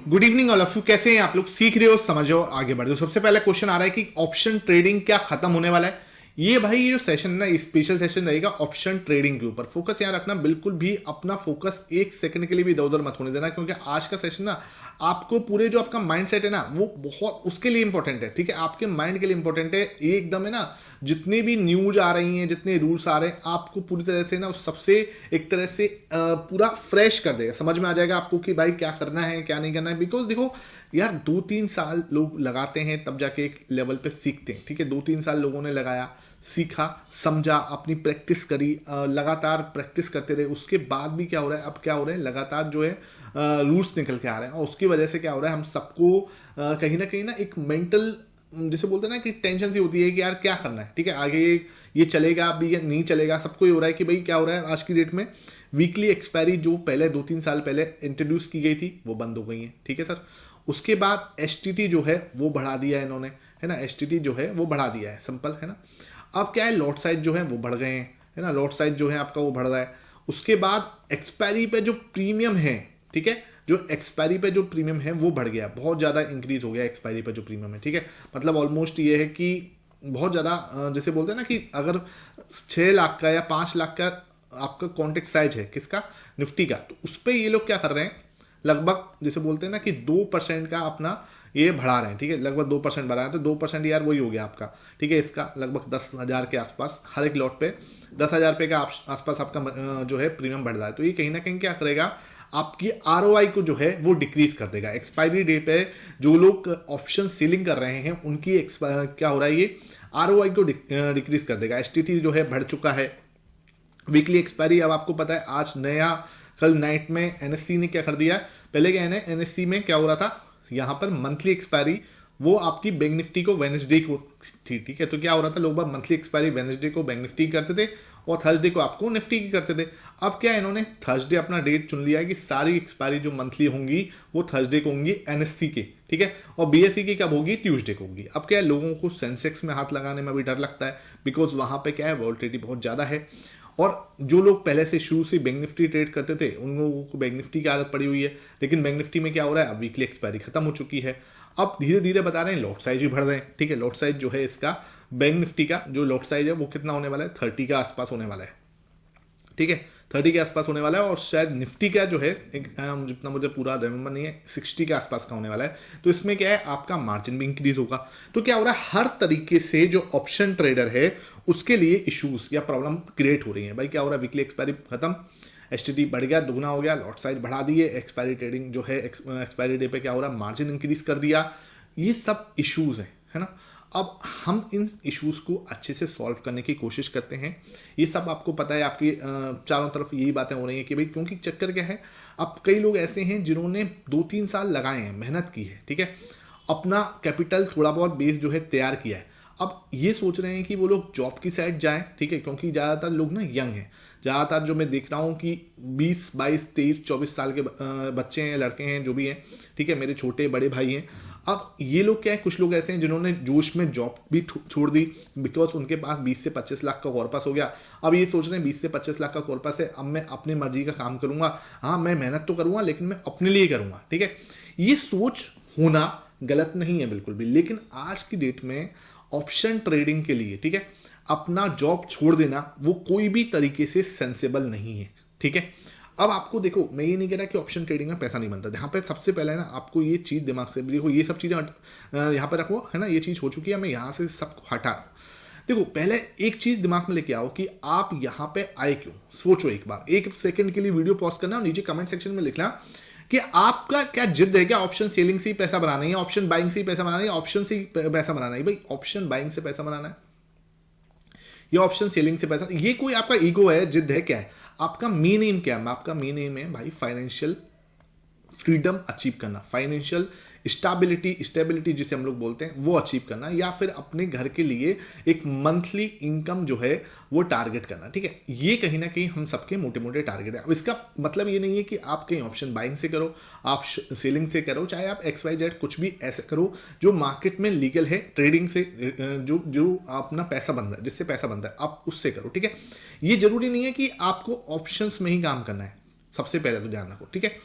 Good evening all of you. कैसे हैं आप लोग? सीख रहे हो, समझो, आगे बढ़ रहे हो। सबसे पहला क्वेश्चन आ रहा है कि ऑप्शन ट्रेडिंग क्या खत्म होने वाला है? ये भाई ये जो सेशन है ना, स्पेशल सेशन रहेगा ऑप्शन ट्रेडिंग के ऊपर। फोकस यहाँ रखना, बिल्कुल भी अपना फोकस एक सेकंड के लिए भी इधर उधर मत होने देना, क्योंकि आज का सेशन ना आपको पूरे जो आपका माइंड सेट है ना वो बहुत उसके लिए इंपॉर्टेंट है। ठीक है, आपके माइंड के लिए इंपॉर्टेंट है एकदम, है ना। जितनी भी न्यूज आ रही हैं, जितने रूल्स आ रहे हैं, आपको पूरी तरह से ना उस सबसे एक तरह से पूरा फ्रेश कर देगा। समझ में आ जाएगा आपको कि भाई क्या करना है क्या नहीं करना है। बिकॉज देखो यार, 2-3 साल लोग लगाते हैं तब जाके एक लेवल पे सीखते हैं। ठीक है, 2-3 साल लोगों ने लगाया, सीखा, समझा, अपनी प्रैक्टिस करी, लगातार प्रैक्टिस करते रहे। उसके बाद भी क्या हो रहा है, अब क्या हो रहा है, लगातार जो है रूल्स निकल के आ रहे हैं, और उसकी वजह से क्या हो रहा है, हम सबको कहीं ना एक मेंटल, जैसे बोलते हैं ना कि टेंशन सी होती है कि यार क्या करना है। ठीक है, आगे ये चलेगा भी या नहीं चलेगा। सबको ये हो रहा है कि भाई क्या हो रहा है आज की डेट में, वीकली एक्सपायरी जो पहले 2-3 साल पहले इंट्रोड्यूस की गई थी वो बंद हो गई है। ठीक है सर, उसके बाद एसटीटी जो है वो बढ़ा दिया है इन्होंने, है ना। एसटीटी जो है वो बढ़ा दिया है, सिंपल है ना। अब क्या है, लॉट साइज जो है वो बढ़ गए हैं, है ना। लॉट साइज जो है आपका वो बढ़ रहा है। उसके बाद एक्सपायरी पे जो प्रीमियम है, ठीक है, जो एक्सपायरी पे जो प्रीमियम है वो बढ़ गया, बहुत ज़्यादा इंक्रीज हो गया एक्सपायरी पे जो प्रीमियम है। ठीक है, मतलब ऑलमोस्ट ये है कि बहुत ज़्यादा, जैसे बोलते हैं ना कि अगर 6 लाख का या 5 लाख का आपका कॉन्ट्रैक्ट साइज है, किसका, निफ्टी का, तो उस पर ये लोग क्या कर रहे हैं, लगभग जैसे बोलते हैं ना कि 2% का अपना ये बढ़ा रहे हैं। ठीक है, लगभग 2% बढ़ा रहे हैं, तो 2% यार वही हो गया आपका। ठीक है, इसका लगभग 10,000 के आसपास, हर एक लॉट पे 10,000 रुपये का आसपास आपका जो है प्रीमियम बढ़ रहा है। तो ये कहीं ना कहीं क्या करेगा, आपकी आरओआई को जो है वो डिक्रीज कर देगा। एक्सपायरी डे पे जो लोग ऑप्शन सेलिंग कर रहे हैं उनकी क्या हो रहा है, ये आरओआई को डिक्रीज कर देगा। एसटीटी जो है बढ़ चुका है। वीकली एक्सपायरी अब आपको पता है, आज नया कल नाइट में एनएससी ने क्या कर दिया, पहले क्या है एनएससी में क्या हो रहा था, यहाँ पर मंथली एक्सपायरी वो आपकी बैंक निफ्टी को वेडनेसडे को थी। ठीक है, तो क्या हो रहा था, लोग बाग मंथली एक्सपायरी वेडनेसडे को बैंक निफ्टी करते थे और थर्सडे को आपको निफ्टी की करते थे। अब क्या इन्होंने थर्सडे अपना डेट चुन लिया है कि सारी एक्सपायरी जो मंथली होंगी वो थर्सडे को होंगी एनएससी के। ठीक है, और बीएससी की कब होगी, ट्यूसडे को होगी। अब क्या है, लोगों को सेंसेक्स में हाथ लगाने में भी डर लगता है, बिकॉज वहां पे क्या है, वॉलिटिलिटी बहुत ज्यादा है। और जो लोग पहले से शुरू से बैंक निफ्टी ट्रेड करते थे उन लोगों को बैंक निफ्टी की आदत पड़ी हुई है। लेकिन बैंक निफ्टी में क्या हो रहा है, अब वीकली एक्सपायरी खत्म हो चुकी है। अब धीरे धीरे बता रहे हैं लॉट साइज भी बढ़ रहे हैं। ठीक है, लॉट साइज जो है इसका बैंक निफ्टी का जो लॉट साइज है वो कितना होने वाला है, 30 के आसपास होने वाला है। ठीक है, 30 के आसपास होने वाला है। और शायद निफ्टी का जो है जितना मुझे पूरा रिमेंबर नहीं है, 60 के आसपास का होने वाला है। तो इसमें क्या है, आपका मार्जिन भी इंक्रीज होगा। तो क्या हो रहा है, हर तरीके से जो ऑप्शन ट्रेडर है उसके लिए इश्यूज या प्रॉब्लम क्रिएट हो रही है। भाई क्या हो रहा है, वीकली एक्सपायरी खत्म, एसटीटी बढ़ गया, दुगना हो गया, लॉट साइज बढ़ा दिए, एक्सपायरी ट्रेडिंग जो है एक्सपायरी डे पे क्या हो रहा है, मार्जिन इंक्रीज कर दिया। ये सब इश्यूज है ना। अब हम इन इश्यूज को अच्छे से सॉल्व करने की कोशिश करते हैं। ये सब आपको पता है, आपकी चारों तरफ यही बातें हो रही हैं कि भाई, क्योंकि चक्कर क्या है, अब कई लोग ऐसे हैं जिन्होंने 2-3 साल लगाए हैं, मेहनत की है। ठीक है, अपना कैपिटल थोड़ा बहुत बेस जो है तैयार किया है। अब ये सोच रहे हैं कि वो लोग जॉब की साइड जाएं। ठीक है, क्योंकि ज़्यादातर लोग ना यंग हैं। ज़्यादातर जो मैं देख रहा हूँ कि 20, 22, 23, 24 साल के बच्चे हैं, लड़के हैं, जो भी हैं। ठीक है, मेरे छोटे बड़े भाई हैं। अब ये लोग क्या है, कुछ लोग ऐसे हैं जिन्होंने जोश में जॉब भी छोड़ दी, बिकॉज उनके पास 20 से 25 लाख का कॉर्पस हो गया। अब ये सोच रहे हैं 20 से 25 लाख का कॉर्पस है, अब मैं अपनी मर्जी का काम करूंगा। हाँ, मैं मेहनत तो करूंगा लेकिन मैं अपने लिए करूंगा। ठीक है, ये सोच होना गलत नहीं है बिल्कुल भी, लेकिन आज की डेट में ऑप्शन ट्रेडिंग के लिए, ठीक है, अपना जॉब छोड़ देना वो कोई भी तरीके से सेंसेबल नहीं है। ठीक है, अब आपको देखो, मैं ये नहीं कह रहा कि ऑप्शन ट्रेडिंग में पैसा नहीं बनता। यहाँ पे सबसे पहले है ना, आपको ये चीज़ दिमाग से देखो, ये सब चीज़ें यहाँ पे रखो, है ना। ये चीज़ हो चुकी है, मैं यहाँ से सबको हटा रहा हूँ। देखो, पहले एक चीज़ दिमाग में लेके आओ कि आप यहाँ पे आए क्यों। सोचो एक बार, 1 सेकंड के लिए वीडियो पॉज करना और नीचे कमेंट सेक्शन में लिखना कि आपका क्या जिद है, क्या ऑप्शन सेलिंग से ही पैसा बनाना है, ऑप्शन बाइंग से ही पैसा बनाना है, ऑप्शन से ही पैसा बनाना है। भाई, ऑप्शन बाइंग से पैसा बनाना है या ऑप्शन सेलिंग से पैसा, ये कोई आपका ईगो है, जिद है, क्या है आपका मेन एम, क्या है आपका मेन एम है भाई, फाइनेंशियल फ्रीडम अचीव करना, फाइनेंशियल स्टेबिलिटी जिसे हम लोग बोलते हैं वो अचीव करना, या फिर अपने घर के लिए एक मंथली इनकम जो है वो टारगेट करना। ठीक है, ये कहीं ना कहीं हम सबके मोटे मोटे टारगेट है। अब इसका मतलब ये नहीं है कि आप कहीं ऑप्शन बाइंग से करो, आप सेलिंग से करो, चाहे आप XYZ कुछ भी ऐसे करो जो मार्केट में लीगल है, ट्रेडिंग से जो जो अपना पैसा बनता है, जिससे पैसा बनता है, आप उससे करो। ठीक है, ये जरूरी नहीं है कि आपको ऑप्शंस में ही काम करना है, सबसे पहले तो ध्यान रखो। ठीक है,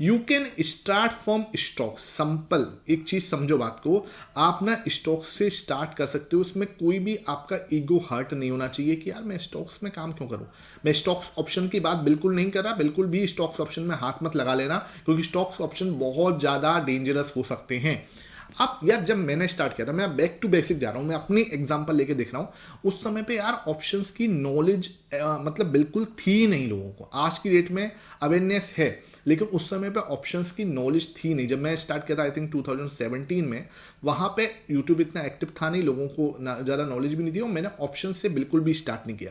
you can start from stock. Simple एक चीज समझो बात को, आप ना स्टॉक्स से स्टार्ट कर सकते हो। उसमें कोई भी आपका ईगो हर्ट नहीं होना चाहिए कि यार मैं स्टॉक्स में काम क्यों करूं। मैं स्टॉक्स ऑप्शन की बात बिल्कुल नहीं कर रहा, बिल्कुल भी स्टॉक्स ऑप्शन में हाथ मत लगा लेना, क्योंकि स्टॉक्स ऑप्शन बहुत ज्यादा डेंजरस हो सकते हैं। अब यार जब मैंने स्टार्ट किया था, मैं बैक टू बेसिक जा रहा हूं, मैं अपनी एग्जांपल लेके देख रहा हूं। उस समय पे यार ऑप्शंस की नॉलेज मतलब बिल्कुल थी नहीं लोगों को। आज की डेट में अवेयरनेस है, लेकिन उस समय पे ऑप्शंस की नॉलेज थी नहीं। जब मैं स्टार्ट किया था आई थिंक 2017 में, वहां पे यूट्यूब इतना एक्टिव था नहीं, लोगों को ज़्यादा नॉलेज भी नहीं थी, और मैंने ऑप्शन से बिल्कुल भी स्टार्ट नहीं किया।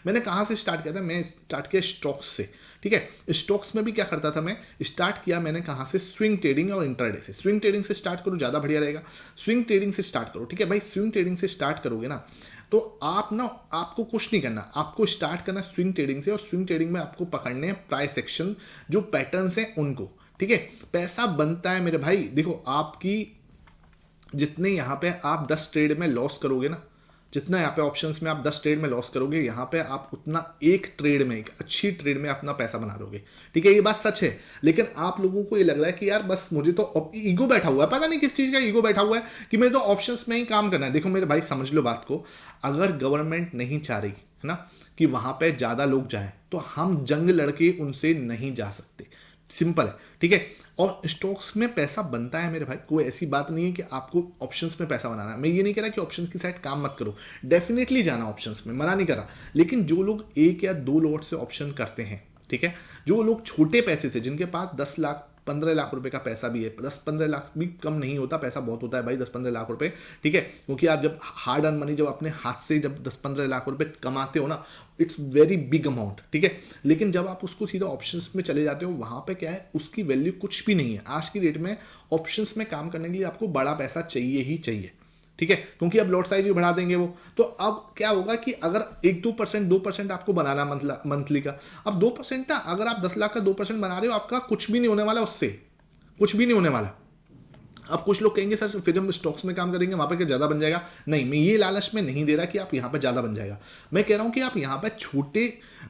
मैंने कहाँ से स्टार्ट किया था, मैं स्टार्ट किया स्टॉक्स से। ठीक है, स्टॉक्स में भी क्या करता था मैं, स्टार्ट किया मैंने कहाँ से, स्विंग ट्रेडिंग और इंट्राडे से। स्विंग ट्रेडिंग से स्टार्ट करो, ज़्यादा बढ़िया रहेगा। स्विंग ट्रेडिंग से स्टार्ट करो, ठीक है भाई। स्विंग ट्रेडिंग से स्टार्ट करोगे ना तो आपको कुछ नहीं करना, आपको स्टार्ट करना स्विंग ट्रेडिंग से। और स्विंग ट्रेडिंग में आपको पकड़ने हैं प्राइस एक्शन, जो पैटर्न्स हैं उनको। ठीक है, पैसा बनता है मेरे भाई। देखो आपकी जितने यहाँ पे आप 10 ट्रेड में लॉस करोगे ना, जितना यहाँ पे ऑप्शंस में आप 10 ट्रेड में लॉस करोगे, यहाँ पे आप उतना एक ट्रेड में, एक अच्छी ट्रेड में अपना पैसा बना लोगे। ठीक है, ये बात सच है। लेकिन आप लोगों को ये लग रहा है कि यार बस मुझे तो ईगो बैठा हुआ है, पता नहीं किस चीज़ का ईगो बैठा हुआ है कि मुझे तो ऑप्शंस में ही काम करना है। देखो मेरे भाई समझ लो बात को, अगर गवर्नमेंट नहीं चाह रही है ना कि वहाँ पे ज़्यादा लोग जाएं, तो हम जंग लड़के उनसे नहीं जा सकते। सिंपल है, ठीक है। और स्टॉक्स में पैसा बनता है मेरे भाई, कोई ऐसी बात नहीं है कि आपको ऑप्शंस में पैसा बनाना है। मैं ये नहीं कह रहा कि ऑप्शंस की साइड काम मत करो, डेफिनेटली जाना ऑप्शंस में, मना नहीं कर रहा। लेकिन जो लोग 1 या 2 लॉट से ऑप्शन करते हैं, ठीक है, जो लोग छोटे पैसे से, जिनके पास 10 लाख 15 लाख रुपए का पैसा भी है, 10-15 लाख भी कम नहीं होता, पैसा बहुत होता है भाई 10-15 लाख रुपए। ठीक है, क्योंकि आप जब हार्ड अर्न मनी, जब अपने हाथ से जब 10-15 लाख रुपए कमाते हो ना, इट्स वेरी बिग अमाउंट। ठीक है, लेकिन जब आप उसको सीधा ऑप्शंस में चले जाते हो, वहां पे क्या है, उसकी वैल्यू कुछ भी नहीं है। आज की डेट में ऑप्शंस में काम करने के लिए आपको बड़ा पैसा चाहिए ही चाहिए। ठीक है, क्योंकि अब लॉट साइज भी बढ़ा देंगे वो, तो अब क्या होगा कि अगर 1-2% आपको बनाना मंथली का, अब 2% ना, अगर आप 10 लाख का 2% बना रहे हो, आपका कुछ भी नहीं होने वाला, उससे कुछ भी नहीं होने वाला। अब कुछ लोग कहेंगे सर फिर हम स्टॉक्स में काम करेंगे वहां पे क्या ज्यादा बन जाएगा। नहीं, मैं ये लालच में नहीं दे रहा कि आप यहाँ पे ज्यादा बन जाएगा। मैं कह रहा हूं कि आप यहाँ पे छोटे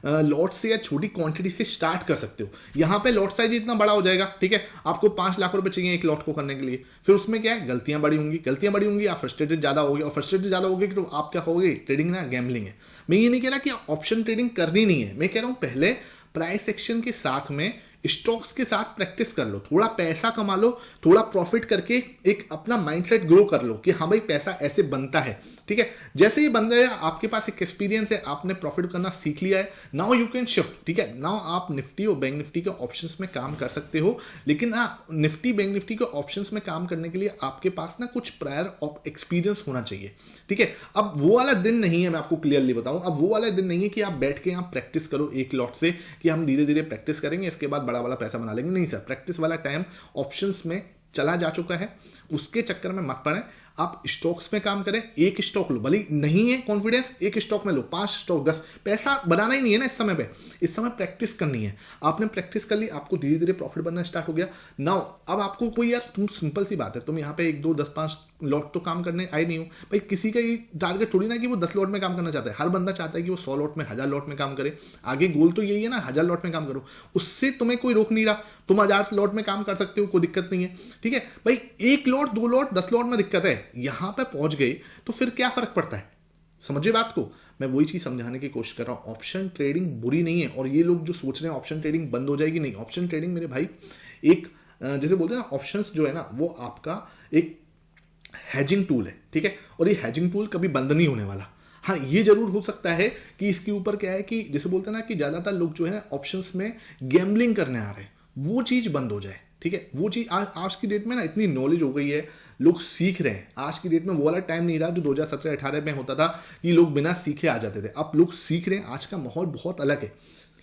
लॉट से या छोटी क्वांटिटी से स्टार्ट कर सकते हो। यहाँ पे लॉट साइज इतना बड़ा हो जाएगा, ठीक है, आपको 5 लाख रुपए चाहिए एक लॉट को करने के लिए। फिर उसमें क्या है, गलतियां बड़ी होंगी, आप फ्रस्ट्रेटेड ज्यादा होगे, और फ्रस्ट्रेटेड ज्यादा होगे तो आप क्या कहोगे, ट्रेडिंग ना गैम्बलिंग है। मैं ये नहीं कह रहा कि ऑप्शन ट्रेडिंग करनी नहीं है, मैं कह रहा हूं पहले प्राइस एक्शन के साथ में स्टॉक्स के साथ प्रैक्टिस कर लो, थोड़ा पैसा कमा लो, थोड़ा प्रॉफिट करके एक अपना माइंडसेट ग्रो कर लो कि हाँ भाई पैसा ऐसे बनता है। ठीक है, जैसे ही बन गया, आपके पास एक एक्सपीरियंस है, आपने प्रॉफिट करना सीख लिया है, नाउ यू कैन शिफ्ट। ठीक है, नाउ आप निफ्टी और बैंक निफ्टी के ऑप्शंस में काम कर सकते हो। लेकिन निफ्टी बैंक निफ्टी के ऑप्शंस में काम करने के लिए आपके पास ना कुछ प्रायर एक्सपीरियंस होना चाहिए। ठीक है, अब वो वाला दिन नहीं है, मैं आपको क्लियरली बताऊं, अब वो वाला दिन नहीं है कि आप बैठ के आप प्रैक्टिस करो एक लॉट से कि हम धीरे धीरे प्रैक्टिस करेंगे, इसके बाद बड़ा वाला पैसा बना लेंगे। नहीं सर, प्रैक्टिस वाला टाइम ऑप्शंस में चला जा चुका है, उसके चक्कर में मत पड़े। आप स्टॉक्स में काम करें, एक स्टॉक लो, भले नहीं है कॉन्फिडेंस, एक स्टॉक में लो, 5 स्टॉक 10, पैसा बनाना ही नहीं है ना इस समय पे, इस समय प्रैक्टिस करनी है। आपने प्रैक्टिस कर ली, आपको धीरे धीरे प्रॉफिट बनना स्टार्ट हो गया। नाउ अब आपको कोई, यार तुम सिंपल सी बात है, तुम यहाँ पे 1, 2, 10, 5 लॉट तो काम करने आए नहीं हो भाई। किसी का ये टारगेट थोड़ी ना कि वो 10 लॉट में काम करना चाहता है, हर बंदा चाहता है कि वो 100 लॉट में, 1000 लॉट में काम करे। आगे गोल तो यही है ना, 1000 लॉट में काम करो, उससे तुम्हें कोई रोक नहीं रहा, तुम 1000 लॉट में काम कर सकते हो, कोई दिक्कत नहीं है। ठीक है भाई, 1 लॉट 2 लॉट 10 लॉट में दिक्कत है, यहां पे पहुंच गए तो फिर क्या फर्क पड़ता है। समझिए बात को, मैं वही चीज समझाने की कोशिश कर रहा हूं। ऑप्शन ट्रेडिंग बुरी नहीं है, और ये लोग जो सोच रहे हैं ऑप्शन ट्रेडिंग बंद हो जाएगी, नहीं, ऑप्शन ट्रेडिंग मेरे भाई एक जैसे बोलते हैं ना, ऑप्शंस जो है ना वो आपका एक हैजिंग टूल है। ठीक है, और ये हैजिंग टूल कभी बंद नहीं होने वाला। हाँ, ये जरूर हो सकता है कि इसके ऊपर क्या है कि जैसे बोलते हैं ना कि ज्यादातर लोग जो है ना ऑप्शंस में गैम्बलिंग करने आ रहे हैं, वो चीज बंद हो जाए। ठीक है, वो चीज आज की डेट में ना इतनी नॉलेज हो गई है, लोग सीख रहे हैं। आज की डेट में वो वाला टाइम नहीं रहा जो 2017-18 में होता था कि लोग बिना सीखे आ जाते थे। अब लोग सीख रहे हैं, आज का माहौल बहुत अलग है,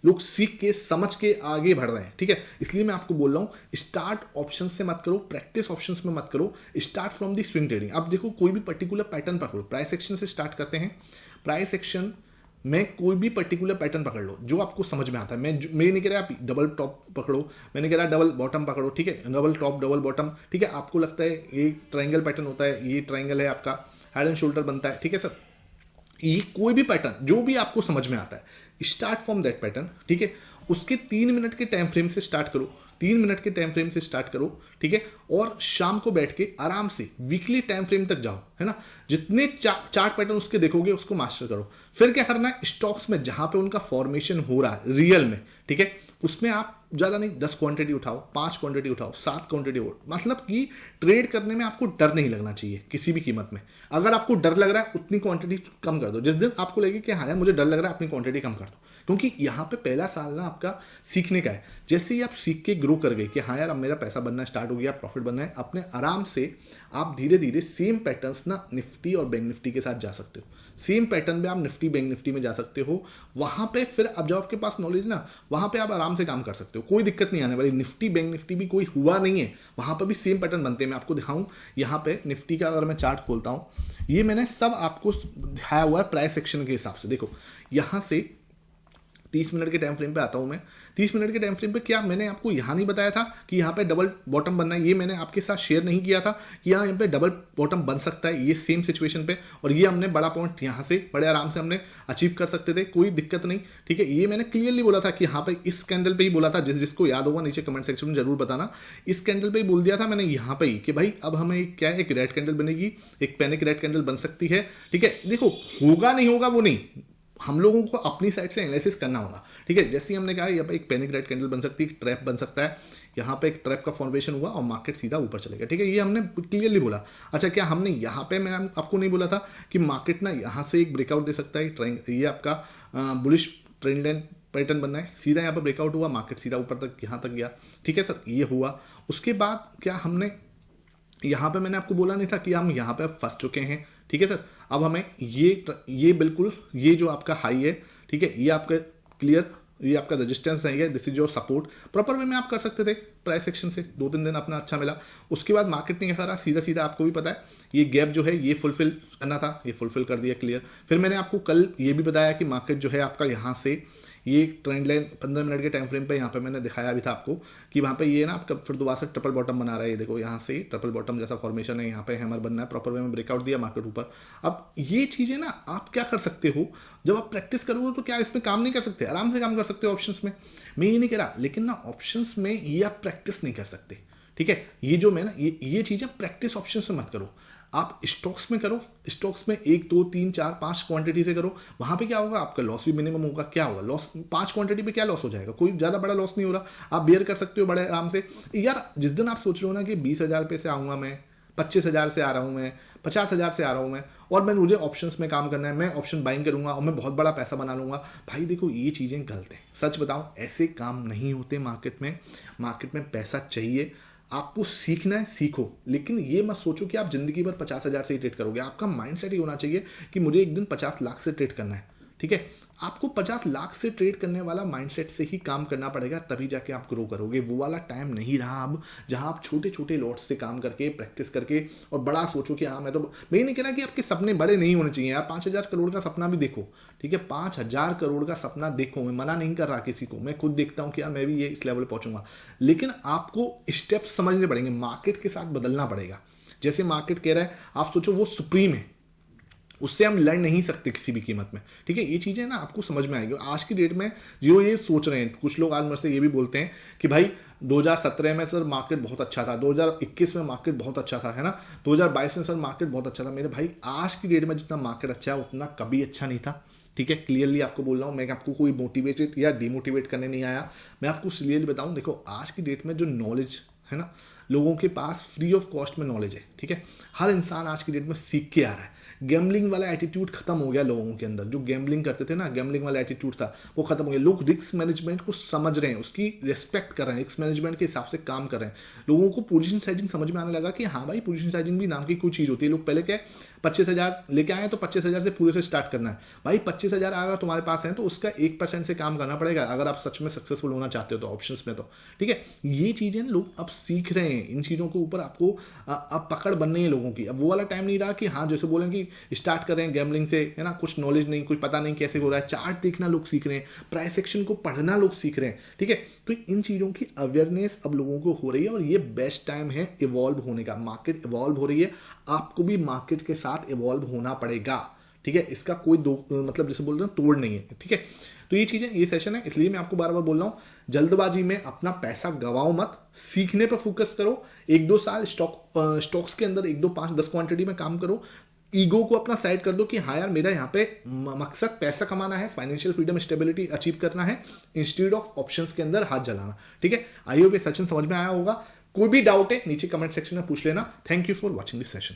लोग सीख के समझ के आगे बढ़ रहे हैं। ठीक है, इसलिए मैं आपको बोल रहा हूं स्टार्ट ऑप्शन से मत करो, प्रैक्टिस ऑप्शंस में मत करो, start from the swing trading. अब देखो, कोई भी पर्टिकुलर पैटर्न पकड़ो, प्राइस एक्शन से स्टार्ट करते हैं, प्राइस एक्शन में कोई भी पर्टिकुलर पैटर्न पकड़ लो जो आपको समझ में आता है। मैं नहीं कह रहा आप डबल टॉप पकड़ो, मैंने कह रहा डबल बॉटम पकड़ो। ठीक है, डबल टॉप डबल बॉटम, ठीक है, आपको लगता है ये ट्रायंगल पैटर्न होता है, ये ट्रायंगल है आपका, हेड एंड शोल्डर बनता है। ठीक है सर, ये कोई भी पैटर्न जो भी आपको समझ में आता है, स्टार्ट फ्रॉम दैट पैटर्न। ठीक है, उसके 3 मिनट के टाइम फ्रेम से स्टार्ट करो। 3 मिनट के टाइम फ्रेम से स्टार्ट करो, ठीक है, और शाम को बैठ के आराम से वीकली टाइम फ्रेम तक जाओ, है ना। जितने चार्ट पैटर्न उसके देखोगे उसको मास्टर करो। फिर क्या करना है, स्टॉक्स में जहां पे उनका फॉर्मेशन हो रहा है रियल में, ठीक है, उसमें आप ज़्यादा नहीं 10 क्वांटिटी उठाओ, 5 क्वांटिटी उठाओ, 7 क्वांटिटी उठाओ। मतलब कि ट्रेड करने में आपको डर नहीं लगना चाहिए किसी भी कीमत में। अगर आपको डर लग रहा है उतनी क्वांटिटी कम कर दो। जिस दिन आपको लगे कि हाँ यार मुझे डर लग रहा है, अपनी क्वांटिटी कम कर दो, क्योंकि यहाँ पे पहला साल ना आपका सीखने का है। जैसे ही आप सीख के ग्रो कर गए कि हाँ यार अब मेरा पैसा बनना स्टार्ट हो गया, प्रॉफिट बनना है, अपने आराम से आप धीरे धीरे सेम पैटर्न्स ना निफ्टी और बैंक निफ्टी के साथ जा सकते हो। सेम पैटर्न में आप निफ्टी बैंक निफ्टी में जा सकते हो। वहां पे फिर अब जब आपके पास नॉलेज ना, वहां पे आप आराम से काम कर सकते हो, कोई दिक्कत नहीं आने वाली। निफ्टी बैंक निफ्टी भी कोई हुआ नहीं है, वहां पर भी सेम पैटर्न बनते हैं। मैं आपको दिखाऊं, यहाँ पे निफ्टी का अगर मैं चार्ट खोलता हूं, ये मैंने सब आपको दिखाया हुआ है प्राइस एक्शन के हिसाब से। देखो यहाँ से 30 मिनट के टाइम फ्रेम पे आता हूं मैं। 30 मिनट के टाइम फ्रेम पे क्या मैंने आपको यहाँ नहीं बताया था कि यहाँ पे डबल बॉटम बनना है? ये मैंने आपके साथ शेयर नहीं किया था कि यहाँ पे डबल बॉटम बन सकता है ये सेम सिचुएशन पे, और ये हमने बड़ा पॉइंट यहाँ से बड़े आराम से हमने अचीव कर सकते थे, कोई दिक्कत नहीं, ठीक है। ये मैंने क्लियरली बोला था कि यहाँ पे इस कैंडल पे ही बोला था, जिसको याद होगा नीचे कमेंट सेक्शन में जरूर बताना। इस कैंडल पे ही बोल दिया था मैंने यहाँ पे ही कि भाई अब हमें क्या है, एक रेड कैंडल बनेगी, एक पैनिक रेड कैंडल बन सकती है, ठीक है। देखो होगा नहीं होगा वो नहीं, हम लोगों को अपनी साइड से एनालिसिस करना होगा, ठीक है। जैसे ही हमने कहा यहाँ पे एक पैनिक रेड कैंडल बन सकती है, एक ट्रैप बन सकता है, यहाँ पे एक ट्रैप का फॉर्मेशन हुआ और मार्केट सीधा ऊपर चलेगा, ठीक है। ये हमने क्लियरली बोला। अच्छा, क्या हमने यहाँ पे मैंने आपको नहीं बोला था कि मार्केट ना यहाँ से एक ब्रेकआउट दे सकता है, ये आपका बुलिश ट्रेंड लाइन पैटर्न बनना है, सीधा यहाँ पर ब्रेकआउट हुआ, मार्केट सीधा ऊपर तक यहाँ तक गया, ठीक है सर, ये हुआ। उसके बाद क्या हमने यहाँ पे मैंने आपको बोला नहीं था कि हम यहाँ पे फंस चुके हैं, ठीक है सर। अब हमें ये बिल्कुल ये जो आपका हाई है, ठीक है, ये आपका क्लियर, ये आपका रेजिस्टेंस नहीं है, this is your support. Proper way में आप कर सकते थे प्राइस एक्शन से, 2-3 दिन अपना अच्छा मिला। उसके बाद मार्केट ने क्या करा, सीधा सीधा आपको भी पता है ये गैप जो है ये फुलफिल करना था, ये फुलफिल कर दिया क्लियर। फिर मैंने आपको कल ये भी बताया कि मार्केट जो है आपका यहाँ से ये ट्रेंड लाइन 15 मिनट के टाइम फ्रेम पे यहाँ पे मैंने दिखाया भी था आपको कि वहाँ पे ये ना आपका फिर दोबारा से ट्रिपल बॉटम बना रहा है। ये देखो यहाँ से ट्रिपल बॉटम जैसा फॉर्मेशन है, यहाँ पे हैमर बनना है, प्रॉपर वे में ब्रेकआउट दिया, मार्केट ऊपर। अब ये चीज़ें ना आप क्या कर सकते हो, जब आप प्रैक्टिस करोगे तो क्या इसमें काम नहीं कर सकते? आराम से काम कर सकते हो ऑप्शंस में, मैं ये नहीं कह रहा, लेकिन ना ऑप्शंस में ये आप प्रैक्टिस नहीं कर सकते, ठीक है। ये जो मैं ना ये चीज़ें प्रैक्टिस ऑप्शंस में मत करो, आप स्टॉक्स में करो। स्टॉक्स में 1 2 3 4 5 क्वांटिटी से करो। वहां पे क्या होगा, आपका लॉस भी मिनिमम होगा। क्या होगा लॉस, 5 क्वांटिटी पे क्या लॉस हो जाएगा, कोई ज्यादा बड़ा लॉस नहीं हो रहा, आप बेयर कर सकते हो बड़े आराम से। यार जिस दिन आप सोच रहे हो ना कि 20,000 रुपये से आऊंगा मैं, 25,000 से आ रहा हूं मैं, 50,000 से आ रहा हूं मैं, और मैं मुझे ऑप्शंस में काम करना है, मैं ऑप्शन बाइंग करूंगा और मैं बहुत बड़ा पैसा बना लूंगा, भाई देखो ये चीजें गलत हैं। सच बताऊं, ऐसे काम नहीं होते मार्केट में। मार्केट में पैसा चाहिए, आपको सीखना है, सीखो, लेकिन ये मत सोचो कि आप जिंदगी भर 50,000 से ही ट्रेड करोगे। आपका माइंडसेट ही होना चाहिए कि मुझे एक दिन 50 लाख से ट्रेड करना है, ठीक है। आपको 50 लाख से ट्रेड करने वाला माइंडसेट से ही काम करना पड़ेगा, तभी जाके आप ग्रो करोगे। वो वाला टाइम नहीं रहा अब जहां आप छोटे छोटे लॉट्स से काम करके प्रैक्टिस करके और बड़ा सोचो कि हाँ मैं ये नहीं कह रहा कि आपके सपने बड़े नहीं होने चाहिए यार। 5,000 करोड़ का सपना भी देखो, ठीक है, 5,000 करोड़ का सपना देखो। मैं मना नहीं कर रहा किसी को, मैं खुद देखता हूँ कि यार मैं भी ये इस लेवल पर पहुंचूंगा, लेकिन आपको स्टेप्स समझने पड़ेंगे, मार्केट के साथ बदलना पड़ेगा। जैसे मार्केट कह रहा है, आप सोचो वो सुप्रीम है, उससे हम लड़ नहीं सकते किसी भी कीमत में, ठीक है। ये चीज़ें ना आपको समझ में आएगी। आज की डेट में जो ये सोच रहे हैं कुछ लोग, आज मेरे से ये भी बोलते हैं कि भाई 2017 में सर मार्केट बहुत अच्छा था, 2021 में मार्केट बहुत अच्छा था, है ना, 2022 में सर मार्केट बहुत अच्छा था। मेरे भाई आज की डेट में जितना मार्केट अच्छा है उतना कभी अच्छा नहीं था, ठीक है। क्लियरली आपको बोल रहा हूँ, मैं आपको कोई मोटिवेटेड या डिमोटिवेट करने नहीं आया, मैं आपको क्लियरली बताऊँ। देखो आज की डेट में जो नॉलेज है ना, लोगों के पास फ्री ऑफ कॉस्ट में नॉलेज है, ठीक है। हर इंसान आज की डेट में सीख के आ रहा है। गैम्बलिंग वाला एटीट्यूड खत्म हो गया लोगों के अंदर। जो गैम्बलिंग करते थे ना, गैम्बलिंग वाला एटीट्यूड था, वो खत्म हो गया। लोग रिस्क मैनेजमेंट को समझ रहे हैं, उसकी रिस्पेक्ट कर रहे हैं, रिस्क मैनेजमेंट के हिसाब से काम कर रहे हैं। लोगों को पोजीशन साइजिंग समझ में आने लगा कि हाँ भाई पोजीशन साइजिंग भी नाम की कोई चीज़ होती है। लोग पहले क्या 25,000 लेके आए तो 25,000 से पूरे से स्टार्ट करना है। भाई 25,000 अगर तुम्हारे पास है तो उसका 1% से काम करना पड़ेगा अगर आप सच में सक्सेसफुल होना चाहते हो तो ऑप्शंस में, तो ठीक है। ये चीज़ें लोग अब सीख रहे हैं, इन चीज़ों के ऊपर आपको अब पकड़ बननी है लोगों की। अब वो वाला टाइम नहीं रहा कि हाँ जैसे बोलें कि स्टार्ट कर रहे हैं गैम्बलिंग से, है ना, कुछ नॉलेज नहीं, कुछ पता नहीं कैसे हो रहा है, चार्ट देखना लोग सीख रहे हैं, प्राइस एक्शन को पढ़ना लोग सीख रहे हैं, ठीक है। तो इन चीज़ों की अवेयरनेस अब लोगों को हो रही है और ये बेस्ट टाइम है इवॉल्व होने का। मार्केट इवॉल्व हो रही है, आपको भी मार्केट के साथ इवॉल्व होना पड़ेगा, ठीक है। इसका कोई मतलब जैसे बोल रहे हैं तोड़ नहीं है, ठीक है। तो ये चीजें, ये सेशन है, इसलिए मैं आपको बार बार बोल रहा हूं, जल्दबाजी में अपना पैसा गवाओ मत, सीखने पर फोकस करो। 1-2 साल स्टॉक्स के अंदर 1-2 5-10 क्वांटिटी में काम करो। ईगो को अपना साइड कर दो कि हाँ यार मेरा यहाँ पे मकसद पैसा कमाना है, फाइनेंशियल फ्रीडम स्टेबिलिटी अचीव करना है, इंस्टीट्यूट ऑफ ऑप्शंस के अंदर हाथ जलाना। ठीक है, आई होप ये सेशन समझ में आया होगा। कोई भी डाउट है नीचे कमेंट सेक्शन में पूछ लेना। Thank you for watching this session.